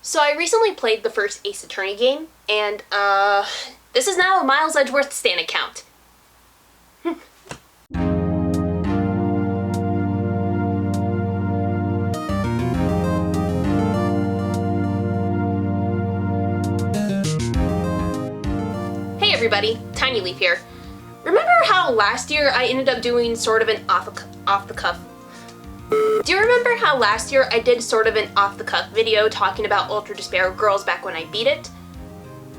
So I recently played the first Ace Attorney game, and this is now a Miles Edgeworth Stan account. Hey everybody, TinyLeaf here. Remember how last year I ended up doing sort of an off-the-cuff? Do you remember how last year I did sort of an off-the-cuff video talking about Ultra Despair Girls back when I beat it?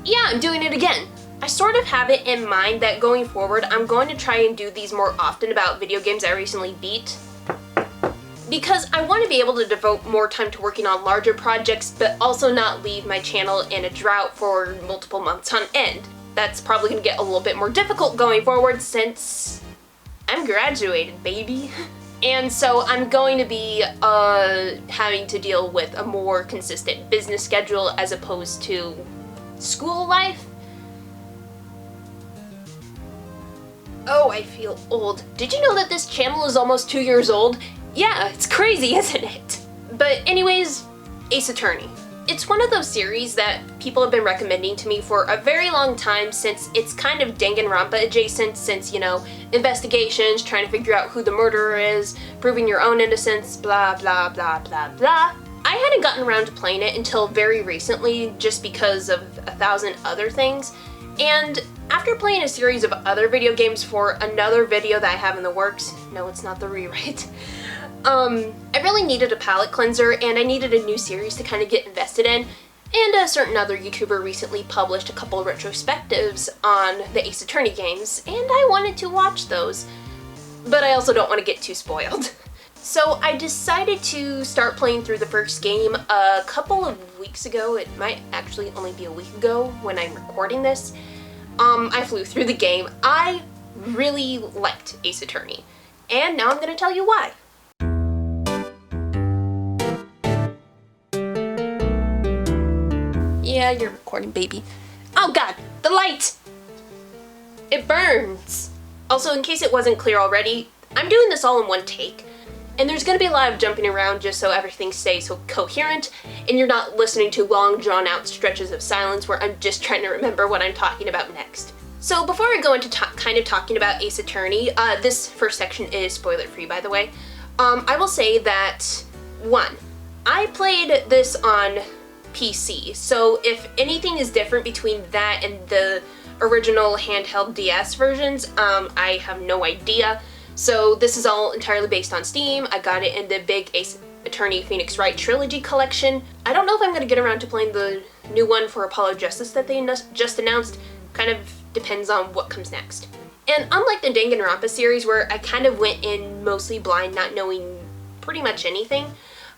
Yeah, I'm doing it again. I sort of have it in mind that going forward I'm going to try and do these more often about video games I recently beat. Because I want to be able to devote more time to working on larger projects, but also not leave my channel in a drought for multiple months on end. That's probably going to get a little bit more difficult going forward since I'm graduated, baby. And so I'm going to be having to deal with a more consistent business schedule as opposed to school life. Oh, I feel old. Did you know that this channel is almost 2 years old? Yeah, it's crazy, isn't it? But anyways, Ace Attorney. It's one of those series that people have been recommending to me for a very long time since it's kind of Danganronpa adjacent, since, you know, investigations, trying to figure out who the murderer is, proving your own innocence, blah blah blah blah blah. I hadn't gotten around to playing it until very recently just because of 1,000 other things, and after playing a series of other video games for another video that I have in the works, no, it's not the rewrite, I really needed a palate cleanser and I needed a new series to kind of get invested in, and a certain other YouTuber recently published a couple of retrospectives on the Ace Attorney games, and I wanted to watch those, but I also don't want to get too spoiled. So I decided to start playing through the first game a couple of weeks ago. It might actually only be a week ago when I'm recording this. I flew through the game. I really liked Ace Attorney, and now I'm going to tell you why. Yeah, you're recording, baby. Oh god, the light! It burns! Also, in case it wasn't clear already, I'm doing this all in one take, and there's gonna be a lot of jumping around just so everything stays so coherent, and you're not listening to long, drawn-out stretches of silence where I'm just trying to remember what I'm talking about next. So before I go into kind of talking about Ace Attorney, this first section is spoiler-free, by the way, I will say that, 1, I played this on PC, so if anything is different between that and the original handheld DS versions, I have no idea. So this is all entirely based on Steam. I got it in the big Ace Attorney Phoenix Wright trilogy collection. I don't know if I'm going to get around to playing the new one for Apollo Justice that they just announced. Kind of depends on what comes next. And unlike the Danganronpa series where I kind of went in mostly blind, not knowing pretty much anything,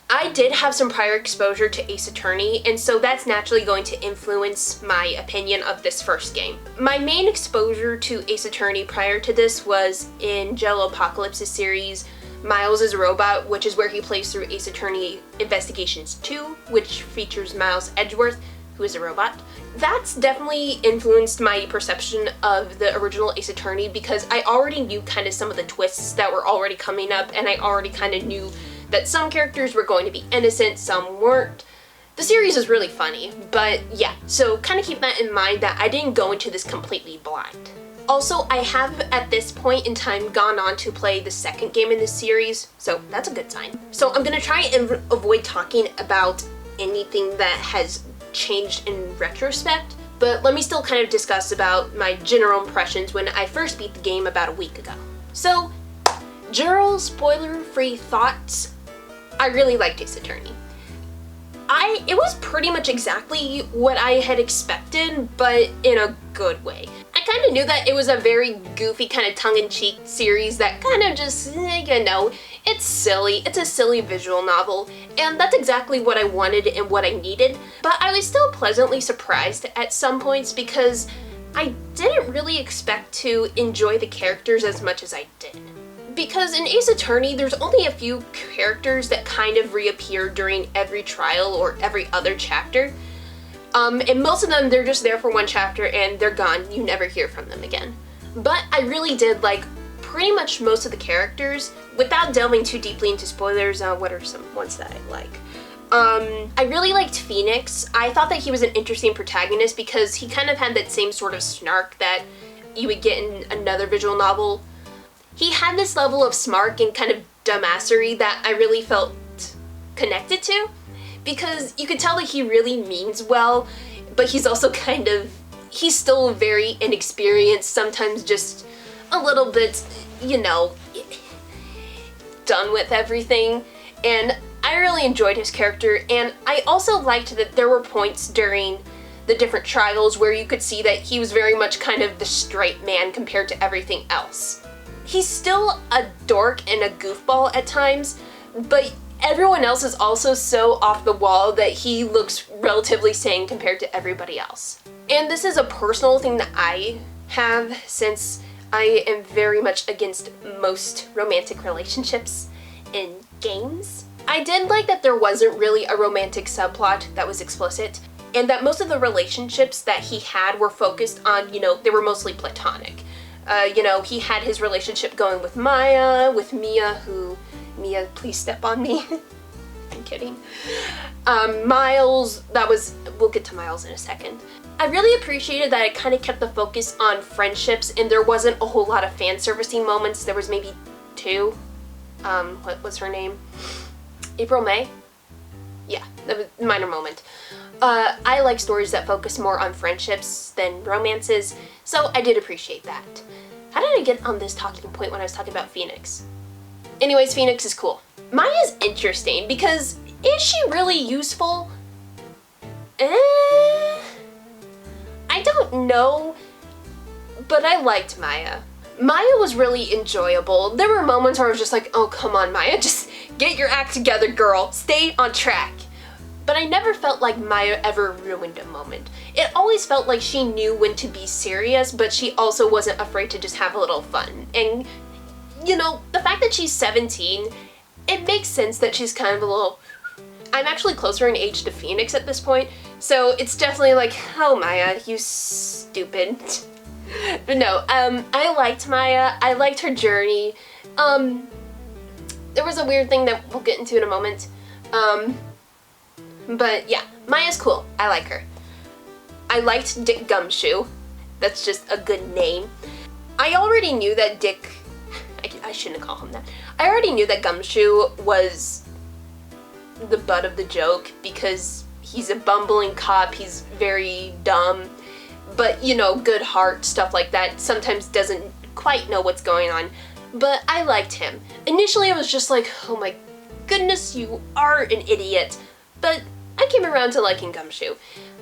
I did have some prior exposure to Ace Attorney, and so that's naturally going to influence my opinion of this first game. My main exposure to Ace Attorney prior to this was in Jello Apocalypse's series, Miles is a Robot, which is where he plays through Ace Attorney Investigations 2, which features Miles Edgeworth, who is a robot. That's definitely influenced my perception of the original Ace Attorney because I already knew kind of some of the twists that were already coming up, and I already kind of knew that some characters were going to be innocent, some weren't. The series is really funny, but yeah, so kind of keep that in mind that I didn't go into this completely blind. Also, I have at this point in time gone on to play the second game in this series, so that's a good sign. So I'm gonna try and avoid talking about anything that has changed in retrospect, but let me still kind of discuss about my general impressions when I first beat the game about a week ago. So, general spoiler-free thoughts. I really liked Ace Attorney. It was pretty much exactly what I had expected, but in a good way. I kind of knew that it was a very goofy, kind of tongue-in-cheek series that kind of just, you know, it's silly. It's a silly visual novel, and that's exactly what I wanted and what I needed, but I was still pleasantly surprised at some points because I didn't really expect to enjoy the characters as much as I did. Because in Ace Attorney, there's only a few characters that kind of reappear during every trial or every other chapter. And most of them, they're just there for one chapter and they're gone. You never hear from them again. But I really did like pretty much most of the characters. Without delving too deeply into spoilers, what are some ones that I like? I really liked Phoenix. I thought that he was an interesting protagonist because he kind of had that same sort of snark that you would get in another visual novel. He had this level of smark and kind of dumbassery that I really felt connected to, because you could tell that he really means well, but he's also he's still very inexperienced, sometimes just a little bit, you know, done with everything. And I really enjoyed his character, and I also liked that there were points during the different trials where you could see that he was very much kind of the straight man compared to everything else. He's still a dork and a goofball at times, but everyone else is also so off the wall that he looks relatively sane compared to everybody else. And this is a personal thing that I have, since I am very much against most romantic relationships in games. I did like that there wasn't really a romantic subplot that was explicit, and that most of the relationships that he had were focused on, you know, they were mostly platonic. You know, he had his relationship going with Maya, with Mia, Mia, please step on me. I'm kidding. Miles, we'll get to Miles in a second. I really appreciated that it kind of kept the focus on friendships, and there wasn't a whole lot of fan servicing moments. There was maybe 2. What was her name? April May? Yeah, that was a minor moment. I like stories that focus more on friendships than romances, so I did appreciate that. How did I get on this talking point when I was talking about Phoenix? Anyways, Phoenix is cool. Maya's interesting because, is she really useful? I don't know, but I liked Maya. Maya was really enjoyable. There were moments where I was just like, oh, come on, Maya, just get your act together, girl. Stay on track. But I never felt like Maya ever ruined a moment. It always felt like she knew when to be serious, but she also wasn't afraid to just have a little fun. And, you know, the fact that she's 17, it makes sense that she's kind of a little... I'm actually closer in age to Phoenix at this point, so it's definitely like, oh, Maya, you stupid. But no, I liked Maya. I liked her journey. There was a weird thing that we'll get into in a moment. But yeah, Maya's cool. I like her. I liked Dick Gumshoe. That's just a good name. I already knew that Dick... I shouldn't call him that. I already knew that Gumshoe was the butt of the joke because he's a bumbling cop, he's very dumb, but, you know, good heart, stuff like that, sometimes doesn't quite know what's going on. But I liked him. Initially I was just like, oh my goodness, you are an idiot. But I came around to liking Gumshoe.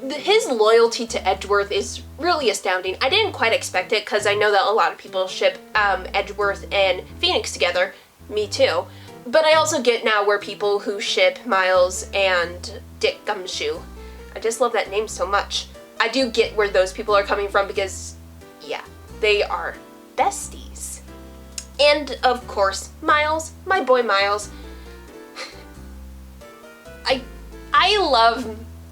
His loyalty to Edgeworth is really astounding. I didn't quite expect it because I know that a lot of people ship Edgeworth and Phoenix together. Me too. But I also get now where people who ship Miles and Dick Gumshoe. I just love that name so much. I do get where those people are coming from because, yeah, they are besties. And, of course, Miles, my boy Miles.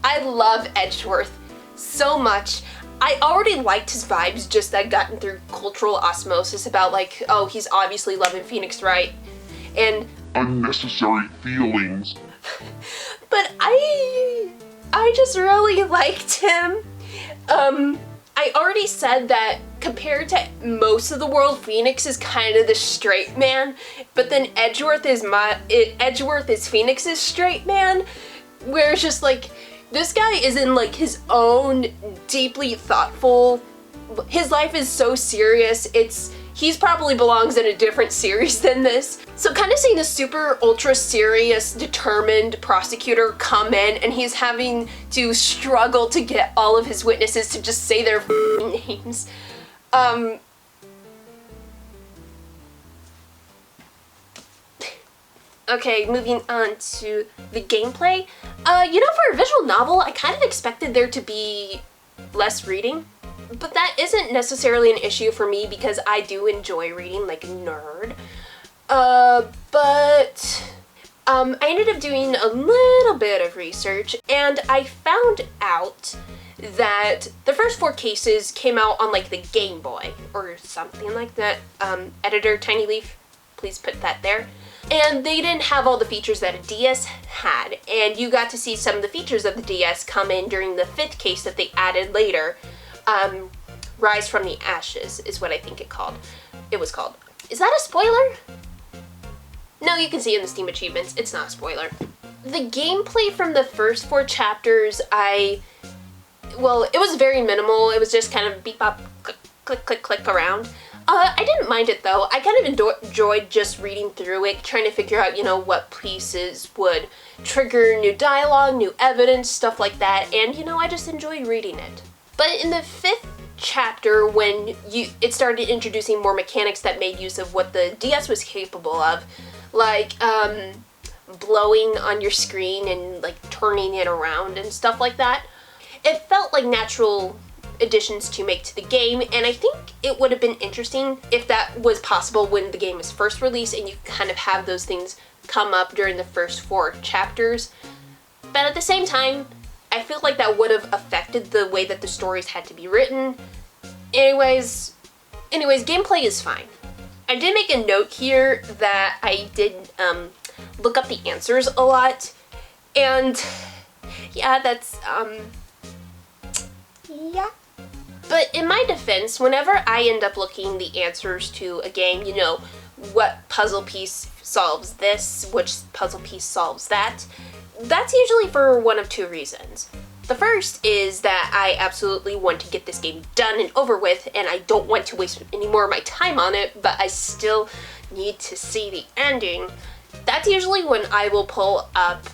I love Edgeworth so much. I already liked his vibes, just that gotten through cultural osmosis about like, oh, he's obviously loving Phoenix, right? And unnecessary feelings. But I just really liked him. I already said that compared to most of the world, Phoenix is kind of the straight man, but then Edgeworth is Phoenix's straight man, where it's just like, this guy is in like his own deeply thoughtful, his life is so serious, he's probably belongs in a different series than this. So kind of seeing a super ultra serious, determined prosecutor come in and he's having to struggle to get all of his witnesses to just say their names. Okay, moving on to the gameplay. You know, for a visual novel, I kind of expected there to be less reading. But that isn't necessarily an issue for me because I do enjoy reading like a nerd. But I ended up doing a little bit of research and I found out that the first 4 cases came out on like the Game Boy or something like that. Editor TinyLeaf, please put that there. and they didn't have all the features that a DS had, and you got to see some of the features of the DS come in during the 5th case that they added later. Rise from the Ashes is what I think it was called. Is that a spoiler? No, you can see in the Steam achievements, it's not a spoiler. The gameplay from the first 4 chapters, well, it was very minimal. It was just kind of beep bop, click, click, click, click around. I didn't mind it though. I kind of enjoyed just reading through it, trying to figure out, you know, what pieces would trigger new dialogue, new evidence, stuff like that, and you know, I just enjoyed reading it. But in the 5th chapter, when it started introducing more mechanics that made use of what the DS was capable of, like blowing on your screen and like turning it around and stuff like that, it felt like natural additions to make to the game, and I think it would have been interesting if that was possible when the game was first released and you kind of have those things come up during the first 4 chapters. But at the same time, I feel like that would have affected the way that the stories had to be written. Anyways, gameplay is fine. I did make a note here that I did look up the answers a lot, and yeah, that's yeah. But in my defense, whenever I end up looking the answers to a game, you know, what puzzle piece solves this, which puzzle piece solves that, that's usually for one of 2 reasons. The first is that I absolutely want to get this game done and over with, and I don't want to waste any more of my time on it, but I still need to see the ending. That's usually when I will pull up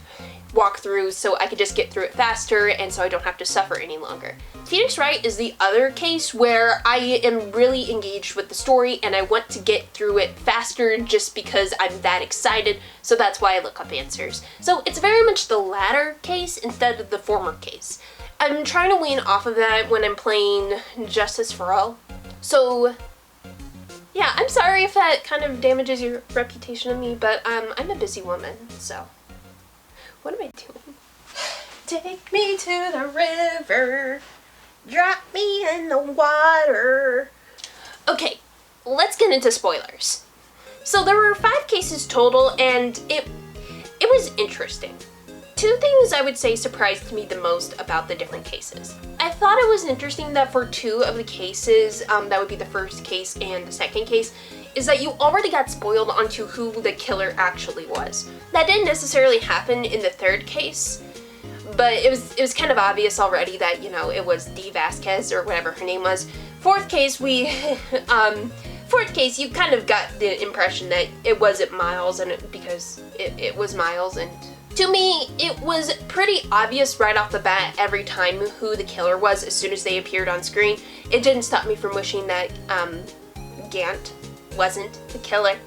walkthroughs so I could just get through it faster and so I don't have to suffer any longer. Phoenix Wright is the other case where I am really engaged with the story and I want to get through it faster just because I'm that excited, so that's why I look up answers. So it's very much the latter case instead of the former case. I'm trying to wean off of that when I'm playing Justice for All. So yeah, I'm sorry if that kind of damages your reputation of me, but I'm a busy woman, so what am I doing? Take me to the river, drop me in the water. Okay, let's get into spoilers. So there were 5 cases total, and it was interesting. 2 things I would say surprised me the most about the different cases. I thought it was interesting that for 2 of the cases, that would be the first case and the second case, is that you already got spoiled onto who the killer actually was. That didn't necessarily happen in the 3rd case, but it was kind of obvious already that, you know, it was Dee Vasquez or whatever her name was. 4th case, 4th case, you kind of got the impression that it wasn't Miles, and because it was Miles, and to me, it was pretty obvious right off the bat every time who the killer was as soon as they appeared on screen. It didn't stop me from wishing that Gant wasn't the killer,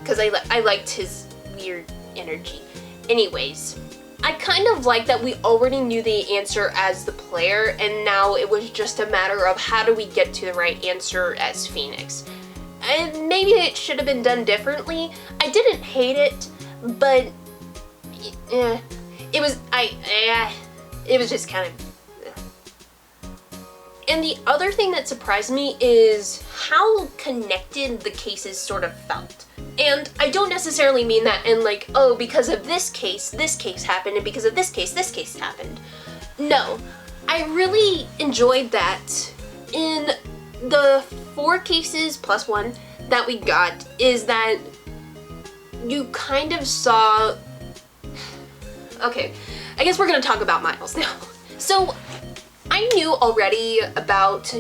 because I liked his weird energy. Anyways, I kind of like that we already knew the answer as the player, and now it was just a matter of how do we get to the right answer as Phoenix. And maybe it should have been done differently. I didn't hate it, but it was just kind of. And the other thing that surprised me is how connected the cases sort of felt. And I don't necessarily mean that in like, oh, because of this case happened, and because of this case happened. No, I really enjoyed that in the 4 cases plus 1 that we got, is that you kind of saw. Okay, I guess we're gonna talk about Miles now. So I knew already about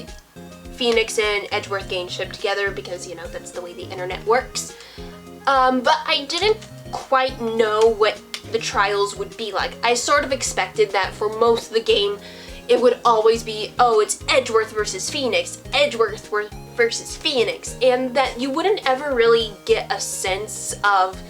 Phoenix and Edgeworth getting shipped together because, you know, that's the way the internet works. But I didn't quite know what the trials would be like. I sort of expected that for most of the game, it would always be, oh, it's Edgeworth versus Phoenix, Edgeworth versus Phoenix, and that you wouldn't ever really get a sense of,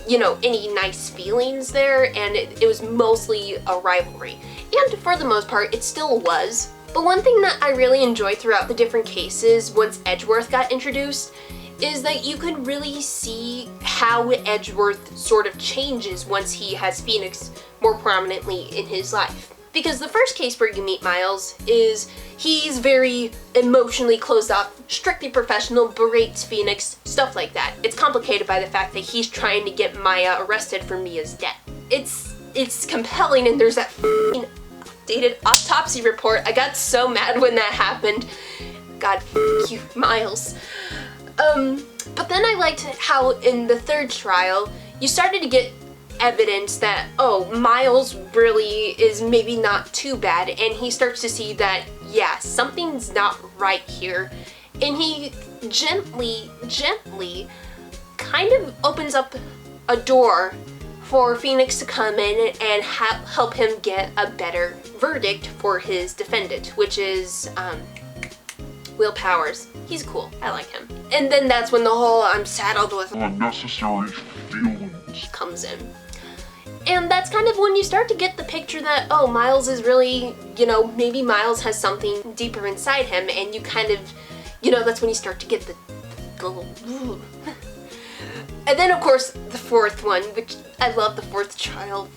you know, any nice feelings there, and it was mostly a rivalry. And for the most part, it still was. But one thing that I really enjoyed throughout the different cases once Edgeworth got introduced is that you could really see how Edgeworth sort of changes once he has Phoenix more prominently in his life. Because the first case where you meet Miles is he's very emotionally closed off, strictly professional, berates Phoenix, stuff like that. It's complicated by the fact that he's trying to get Maya arrested for Mia's death. It's compelling, and there's that f***ing updated autopsy report. I got so mad when that happened. God, f*** you, Miles. But then I liked how in the third trial, you started to get evidence that, oh, Miles really is maybe not too bad, and he starts to see that, yeah, something's not right here. And he gently kind of opens up a door for Phoenix to come in and help him get a better verdict for his defendant, which is, Will Powers. He's cool. I like him. And then that's when the whole I'm saddled with unnecessary feelings comes in. And that's kind of when you start to get the picture that, oh, Miles is really, maybe Miles has something deeper inside him, and you kind of, that's when you start to get the ooh. And then, of course, the fourth one, which I love the fourth trial.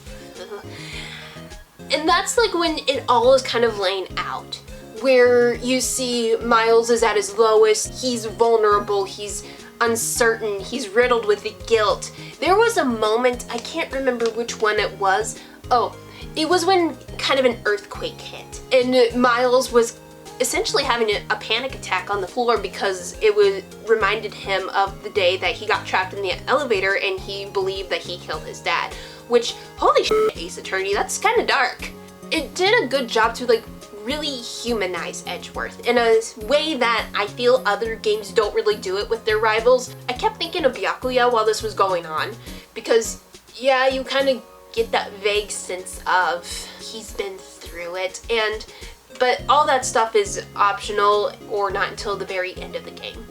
And that's like when it all is kind of laying out, where you see Miles is at his lowest, he's vulnerable, he's uncertain, he's riddled with the guilt. There was a moment, I can't remember which one it was. Oh, it was when kind of an earthquake hit, and Miles was essentially having a panic attack on the floor because it reminded him of the day that he got trapped in the elevator and he believed that he killed his dad. Which, holy shit, Ace Attorney, that's kind of dark. It did a good job to really humanize Edgeworth in a way that I feel other games don't really do it with their rivals. I kept thinking of Byakuya while this was going on, because yeah, you kind of get that vague sense of he's been through it, but all that stuff is optional or not until the very end of the game.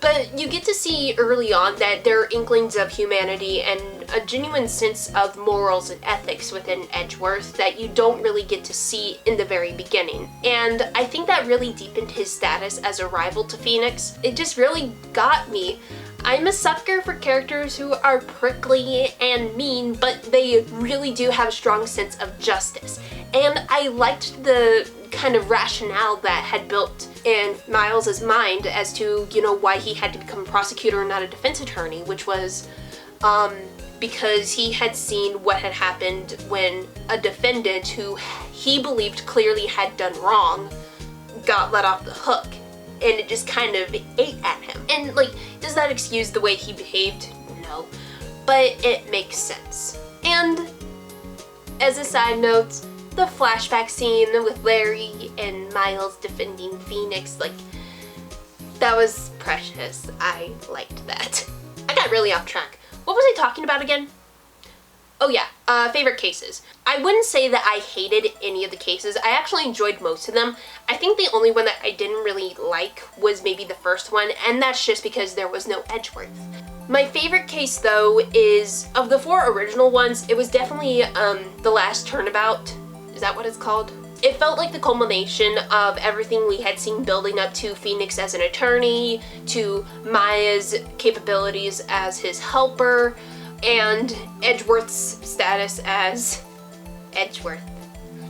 But you get to see early on that there are inklings of humanity and a genuine sense of morals and ethics within Edgeworth that you don't really get to see in the very beginning. And I think that really deepened his status as a rival to Phoenix. It just really got me. I'm a sucker for characters who are prickly and mean, but they really do have a strong sense of justice. And I liked the kind of rationale that had built in Miles's mind as to, why he had to become a prosecutor and not a defense attorney, which was because he had seen what had happened when a defendant who he believed clearly had done wrong got let off the hook. And it just kind of ate at him. And does that excuse the way he behaved? No. But it makes sense. And as a side note, the flashback scene with Larry and Miles defending Phoenix, that was precious. I liked that. I got really off track. What was I talking about again? Oh yeah, favorite cases. I wouldn't say that I hated any of the cases. I actually enjoyed most of them. I think the only one that I didn't really like was maybe the first one, and that's just because there was no Edgeworth. My favorite case, though, is, of the 4 original ones, it was definitely The Last Turnabout. Is that what it's called? It felt like the culmination of everything we had seen building up to Phoenix as an attorney, to Maya's capabilities as his helper, and Edgeworth's status as Edgeworth.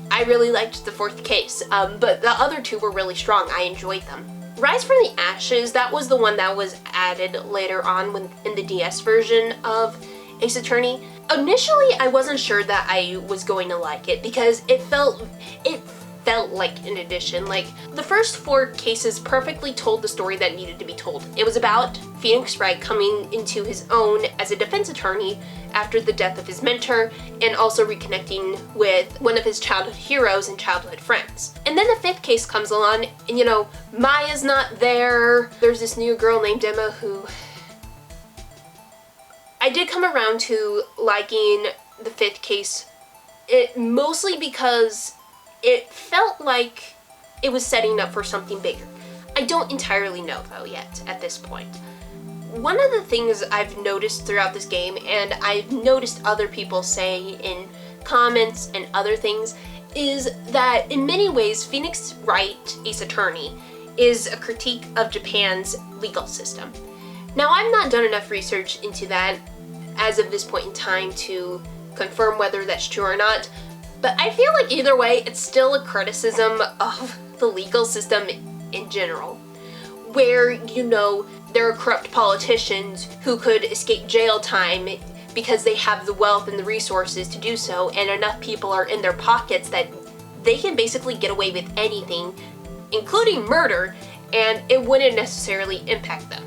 I really liked the 4th case, but the other 2 were really strong. I enjoyed them. Rise from the Ashes, that was the one that was added later on in the DS version of Ace Attorney. Initially, I wasn't sure that I was going to like it because it felt like an addition. The first 4 cases perfectly told the story that needed to be told. It was about Phoenix Wright coming into his own as a defense attorney after the death of his mentor, and also reconnecting with one of his childhood heroes and childhood friends. And then the 5th case comes along, and Maya's not there. There's this new girl named Emma who I did come around to liking the 5th case, mostly because it felt like it was setting up for something bigger. I don't entirely know, though, yet, at this point. One of the things I've noticed throughout this game, and I've noticed other people say in comments and other things, is that in many ways, Phoenix Wright, Ace Attorney, is a critique of Japan's legal system. Now, I've not done enough research into that as of this point in time to confirm whether that's true or not, But I feel like either way, it's still a criticism of the legal system in general, where, you know, there are corrupt politicians who could escape jail time because they have the wealth and the resources to do so, and enough people are in their pockets that they can basically get away with anything, including murder, and it wouldn't necessarily impact them.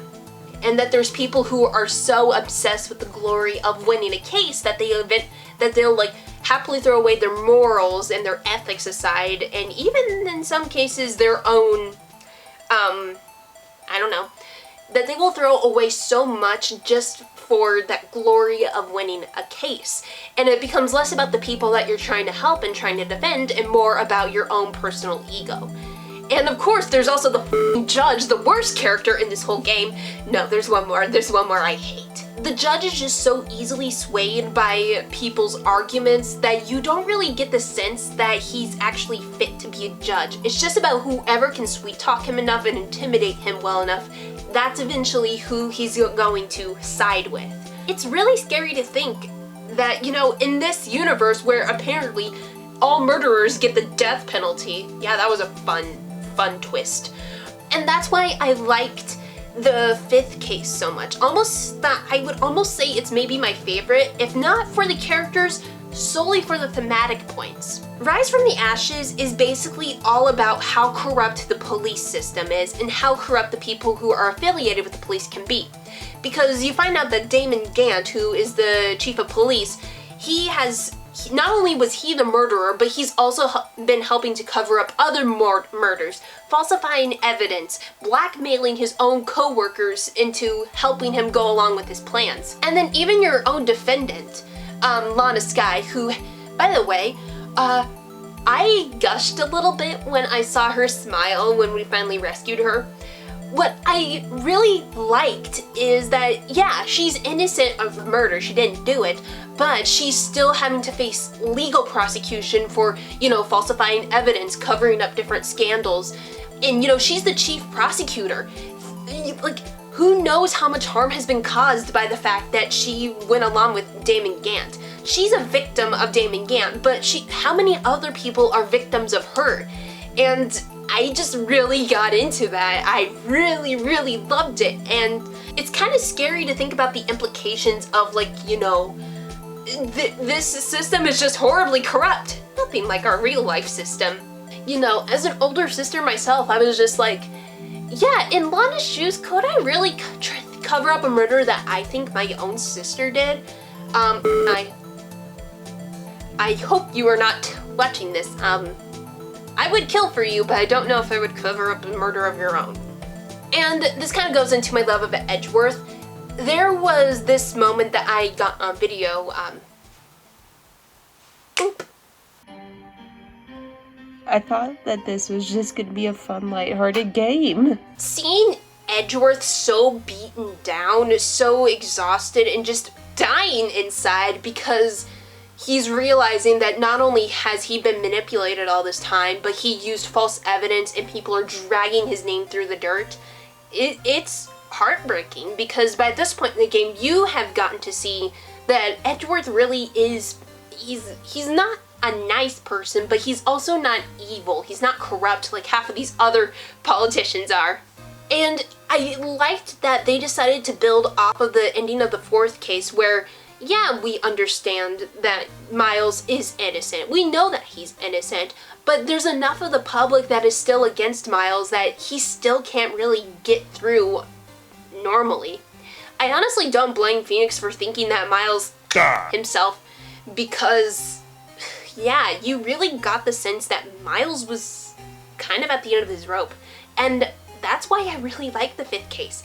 And that there's people who are so obsessed with the glory of winning a case that they'll like happily throw away their morals and their ethics aside, and even in some cases their own, I don't know, that they will throw away so much just for that glory of winning a case. And it becomes less about the people that you're trying to help and trying to defend, and more about your own personal ego. And of course, there's also the judge, the worst character in this whole game. No, there's one more I hate. The judge is just so easily swayed by people's arguments that you don't really get the sense that he's actually fit to be a judge. It's just about whoever can sweet talk him enough and intimidate him well enough. That's eventually who he's going to side with. It's really scary to think that, you know, in this universe where apparently all murderers get the death penalty. Yeah, that was a fun twist. And that's why I liked the fifth case so much. I would almost say it's maybe my favorite, if not for the characters, solely for the thematic points. Rise from the Ashes is basically all about how corrupt the police system is and how corrupt the people who are affiliated with the police can be. Because you find out that Damon Gant, who is the chief of police, not only was he the murderer, but he's also been helping to cover up other murders, falsifying evidence, blackmailing his own co-workers into helping him go along with his plans. And then even your own defendant, Lana Skye, who, by the way, I gushed a little bit when I saw her smile when we finally rescued her. What I really liked is that, yeah, she's innocent of murder, she didn't do it, but she's still having to face legal prosecution for, you know, falsifying evidence, covering up different scandals. And, you know, she's the chief prosecutor. Like, who knows how much harm has been caused by the fact that she went along with Damon Gant. She's a victim of Damon Gant, but how many other people are victims of her? And I just really got into that. I really, really loved it. And it's kind of scary to think about the implications of, like, you know, this system is just horribly corrupt. Nothing like our real life system. You know, as an older sister myself, I was just like, yeah, in Lana's shoes, could I really cover up a murder that I think my own sister did? I hope you are not watching this. I would kill for you, but I don't know if I would cover up a murder of your own. And this kind of goes into my love of Edgeworth. There was this moment that I got on video, I thought that this was just gonna be a fun, lighthearted game. Seeing Edgeworth so beaten down, so exhausted, and just dying inside because he's realizing that not only has he been manipulated all this time, but he used false evidence and people are dragging his name through the dirt. It's heartbreaking because by this point in the game, you have gotten to see that Edgeworth really is, he's not a nice person, but he's also not evil. He's not corrupt like half of these other politicians are. And I liked that they decided to build off of the ending of the fourth case where, yeah, we understand that Miles is innocent. We know that he's innocent, but there's enough of the public that is still against Miles that he still can't really get through normally. I honestly don't blame Phoenix for thinking that Miles himself, because, yeah, you really got the sense that Miles was kind of at the end of his rope. And that's why I really like the fifth case.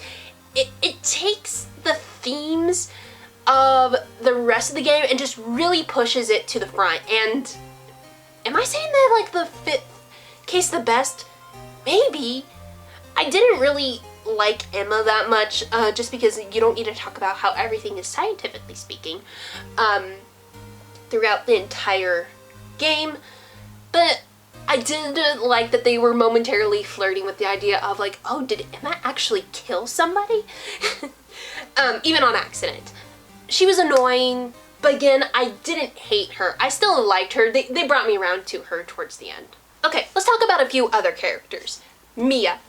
It takes the themes of the rest of the game and just really pushes it to the front. And am I saying that like the fifth case the best? Maybe. I didn't really like Emma that much, just because you don't need to talk about how everything is scientifically speaking throughout the entire game. But I did like that they were momentarily flirting with the idea of like, oh, did Emma actually kill somebody? Even on accident. She was annoying, But again, I didn't hate her. I still liked her. They brought me around to her towards the end. Okay, let's talk about a few other characters. Mia.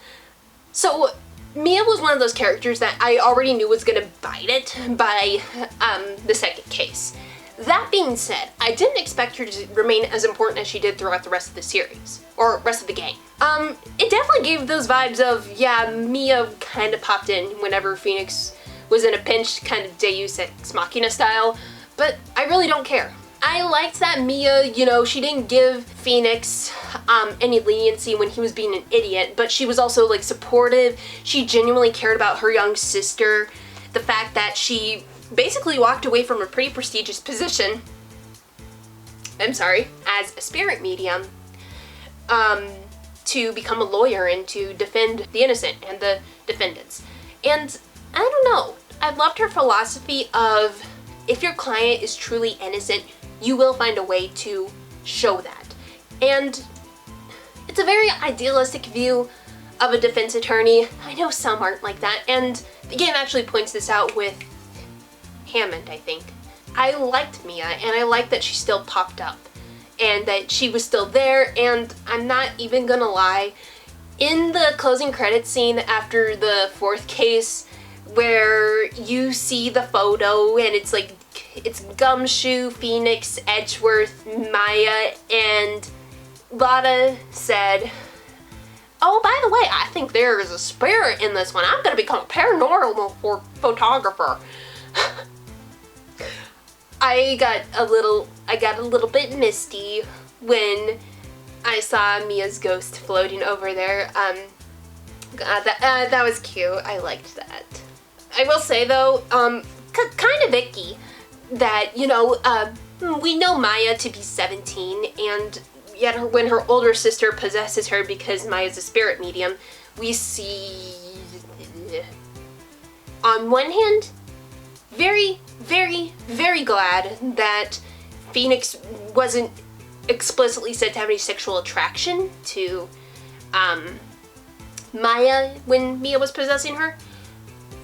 So, Mia was one of those characters that I already knew was gonna bite it by the second case. That being said, I didn't expect her to remain as important as she did throughout the rest of the series, or rest of the game. It definitely gave those vibes of, yeah, Mia kind of popped in whenever Phoenix was in a pinch, kind of Deus Ex Machina style, but I really don't care. I liked that Mia, you know, she didn't give Phoenix any leniency when he was being an idiot, but she was also like supportive. She genuinely cared about her young sister. The fact that she basically walked away from a pretty prestigious position, as a spirit medium, to become a lawyer and to defend the innocent and the defendants. And I don't know, I loved her philosophy of, if your client is truly innocent, you will find a way to show that. And it's a very idealistic view of a defense attorney. I know some aren't like that, and the game actually points this out with Hammond, I think. I liked Mia, and I liked that she still popped up, and that she was still there, and I'm not even gonna lie, in the closing credits scene after the fourth case, where you see the photo, and it's like, it's Gumshoe, Phoenix, Edgeworth, Maya, and Lotta said, oh, by the way, I think there is a spirit in this one. I'm gonna become a paranormal photographer. I got a little bit misty when I saw Mia's ghost floating over there. That was cute. I liked that. I will say though, kind of icky that, you know, we know Maya to be 17, and yet when her older sister possesses her because Maya's a spirit medium, we see, on one hand, very, very, very glad that Phoenix wasn't explicitly said to have any sexual attraction to Maya when Mia was possessing her.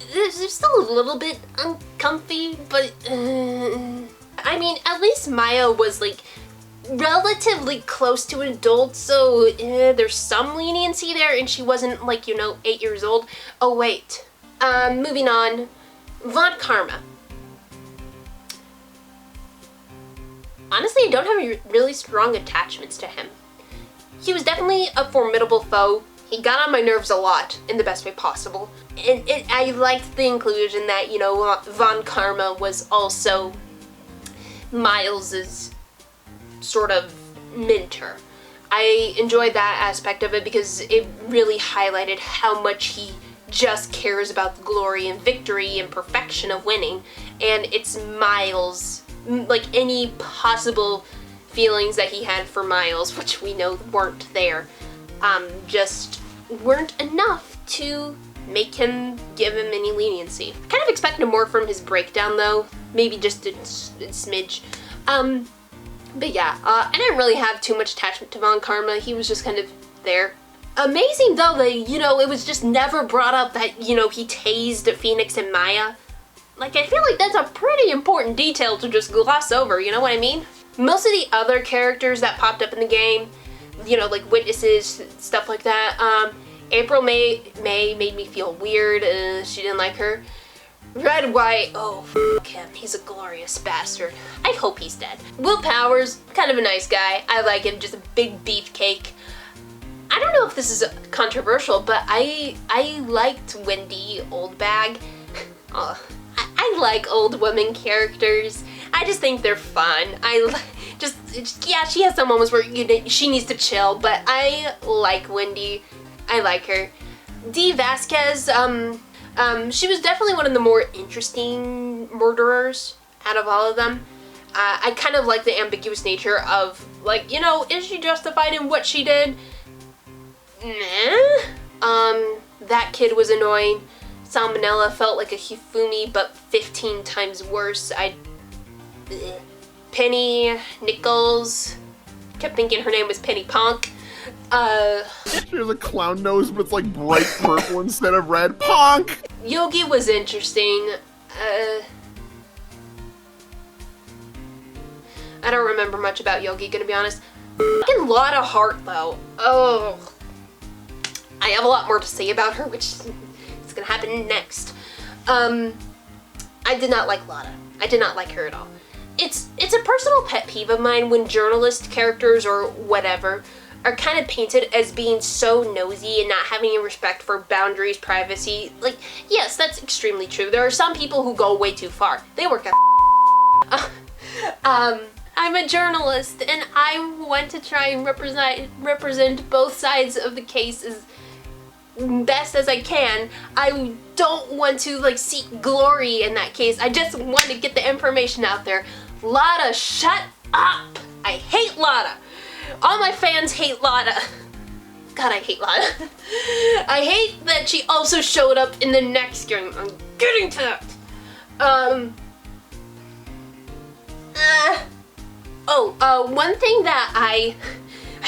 It's still a little bit uncomfy, but I mean, at least Maya was like relatively close to an adult, so there's some leniency there, and she wasn't like, you know, 8 years old. Oh wait, moving on, Von Karma. Honestly, I don't have any really strong attachments to him. He was definitely a formidable foe. He got on my nerves a lot, in the best way possible. And I liked the inclusion that, you know, Von Karma was also Miles's sort of mentor. I enjoyed that aspect of it because it really highlighted how much he just cares about the glory and victory and perfection of winning. And it's Miles, like any possible feelings that he had for Miles, which we know weren't there, just weren't enough to make him give him any leniency. Kind of expected more from his breakdown though, maybe just a smidge. But yeah, I didn't really have too much attachment to Von Karma. He was just kind of there. Amazing though that, you know, it was just never brought up that, you know, he tased Phoenix and Maya. Like, I feel like that's a pretty important detail to just gloss over, you know what I mean? Most of the other characters that popped up in the game, you know, like witnesses, stuff like that, April May made me feel weird. She didn't like her. Red White, oh, f*** him. He's a glorious bastard. I hope he's dead. Will Powers, kind of a nice guy. I like him, just a big beefcake. I don't know if this is controversial, but I liked Wendy Oldbag. I like old women characters. I just think they're fun. Yeah, she has some moments where she needs to chill, but I like Wendy. I like her. Dee Vasquez, she was definitely one of the more interesting murderers out of all of them. I kind of like the ambiguous nature of, like, you know, is she justified in what she did? Nah. That kid was annoying. Salmonella felt like a Hifumi, but 15 times worse. Penny Nichols, kept thinking her name was Penny Punk. She has a clown nose, but it's like bright purple instead of red. Punk! Yogi was interesting. I don't remember much about Yogi, gonna be honest. Fucking lot of heart though. Oh. I have a lot more to say about her, which is gonna happen next. I did not like Lotta. I did not like her at all. It's a personal pet peeve of mine when journalist characters or whatever are kind of painted as being so nosy and not having any respect for boundaries, privacy. Like, yes, that's extremely true. There are some people who go way too far. They work at I'm a journalist and I want to try and represent both sides of the case as best as I can. I don't want to like seek glory in that case. I just want to get the information out there. Lotta, shut up! I hate Lotta. All my fans hate Lotta. God, I hate Lotta. I hate that she also showed up in the next game. I'm getting to that. One thing that I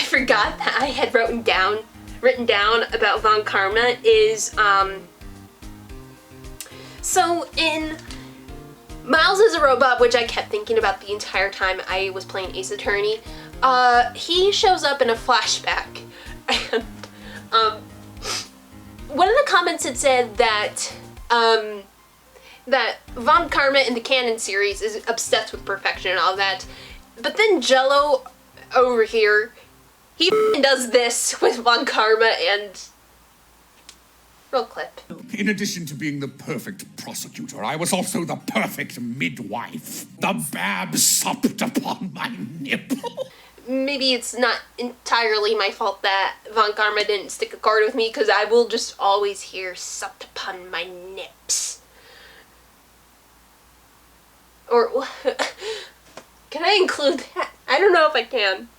forgot that I had written down about Von Karma is, so in Miles is a Robot, which I kept thinking about the entire time I was playing Ace Attorney, he shows up in a flashback, and, one of the comments had said that, that Von Karma in the canon series is obsessed with perfection and all that, but then Jello over here, he does this with Von Karma and... Roll clip. In addition to being the perfect prosecutor, I was also the perfect midwife. The bab supped upon my nipple. Maybe it's not entirely my fault that Von Karma didn't stick a card with me, because I will just always hear supped upon my nips. Or... Can I include that? I don't know if I can.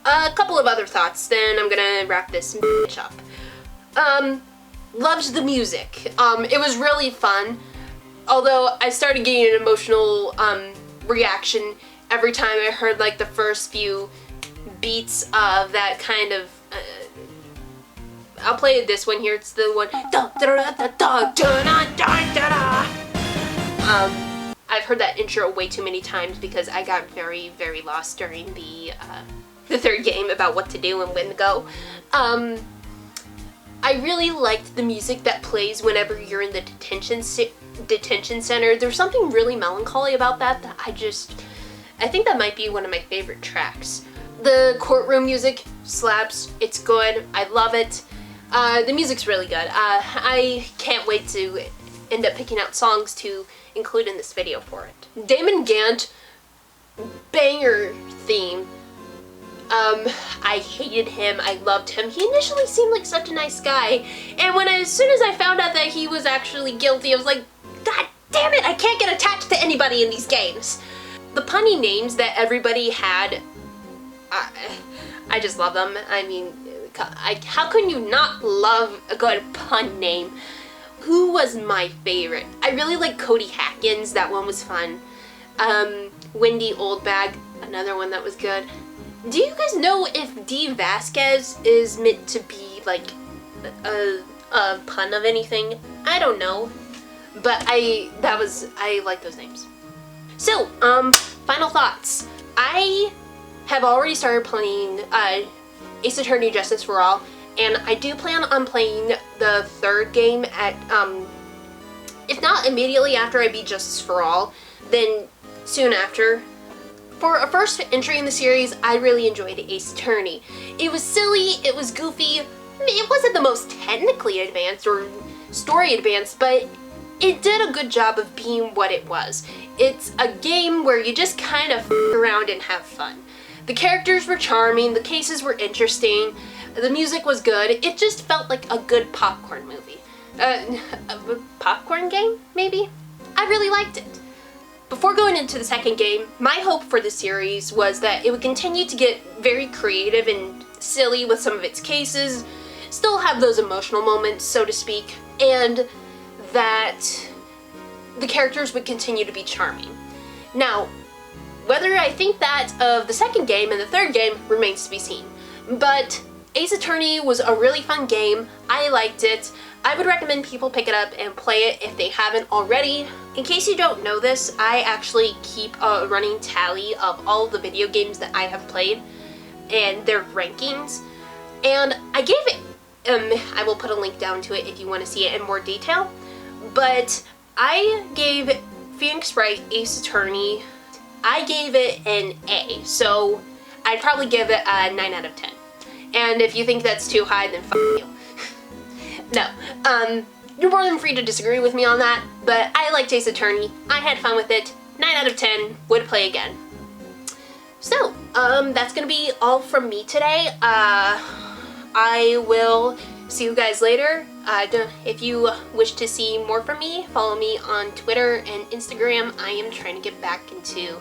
A couple of other thoughts, then I'm gonna wrap this bitch up. Loved the music. It was really fun. Although I started getting an emotional reaction every time I heard like the first few beats of that kind of. I'll play this one here. It's the one. I've heard that intro way too many times because I got very, very lost during the third game about what to do and when to go. I really liked the music that plays whenever you're in the detention center. There's something really melancholy about that I think that might be one of my favorite tracks. The courtroom music slaps. It's good. I love it. The music's really good. I can't wait to end up picking out songs to include in this video for it. Damon Gant, banger theme. I hated him, I loved him. He initially seemed like such a nice guy, and as soon as I found out that he was actually guilty, I was like, God damn it, I can't get attached to anybody in these games. The punny names that everybody had, I just love them. I mean, how can you not love a good pun name? Who was my favorite? I really like Cody Hatkins, that one was fun. Wendy Oldbag, another one that was good. Do you guys know if D. Vasquez is meant to be like a pun of anything? I don't know, but I like those names. So, final thoughts. I have already started playing Ace Attorney Justice for All, and I do plan on playing the third game at, if not immediately after I beat Justice for All, then soon after. For a first entry in the series, I really enjoyed Ace Attorney. It was silly, it was goofy, it wasn't the most technically advanced or story advanced, but it did a good job of being what it was. It's a game where you just kind of f around and have fun. The characters were charming, the cases were interesting, the music was good, it just felt like a good popcorn movie. A popcorn game, maybe? I really liked it. Before going into the second game, my hope for the series was that it would continue to get very creative and silly with some of its cases, still have those emotional moments, so to speak, and that the characters would continue to be charming. Now, whether I think that of the second game and the third game remains to be seen, but Ace Attorney was a really fun game. I liked it. I would recommend people pick it up and play it if they haven't already. In case you don't know this, I actually keep a running tally of all of the video games that I have played and their rankings. And I gave it, I will put a link down to it if you want to see it in more detail, but I gave Phoenix Wright Ace Attorney, I gave it an A, so I'd probably give it a 9 out of 10. And if you think that's too high, then fuck you. No, you're more than free to disagree with me on that, but I liked Ace Attorney, I had fun with it, 9 out of 10, would play again. So, that's gonna be all from me today. I will see you guys later. If you wish to see more from me, follow me on Twitter and Instagram. I am trying to get back into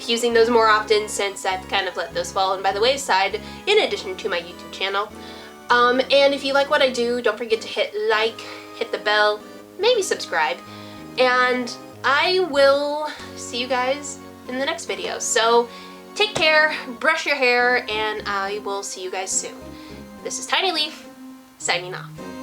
using those more often since I've kind of let those fall by the wayside in addition to my YouTube channel. And if you like what I do, don't forget to hit like, hit the bell, maybe subscribe, and I will see you guys in the next video. So take care, brush your hair, and I will see you guys soon. This is TinyLeaf, signing off.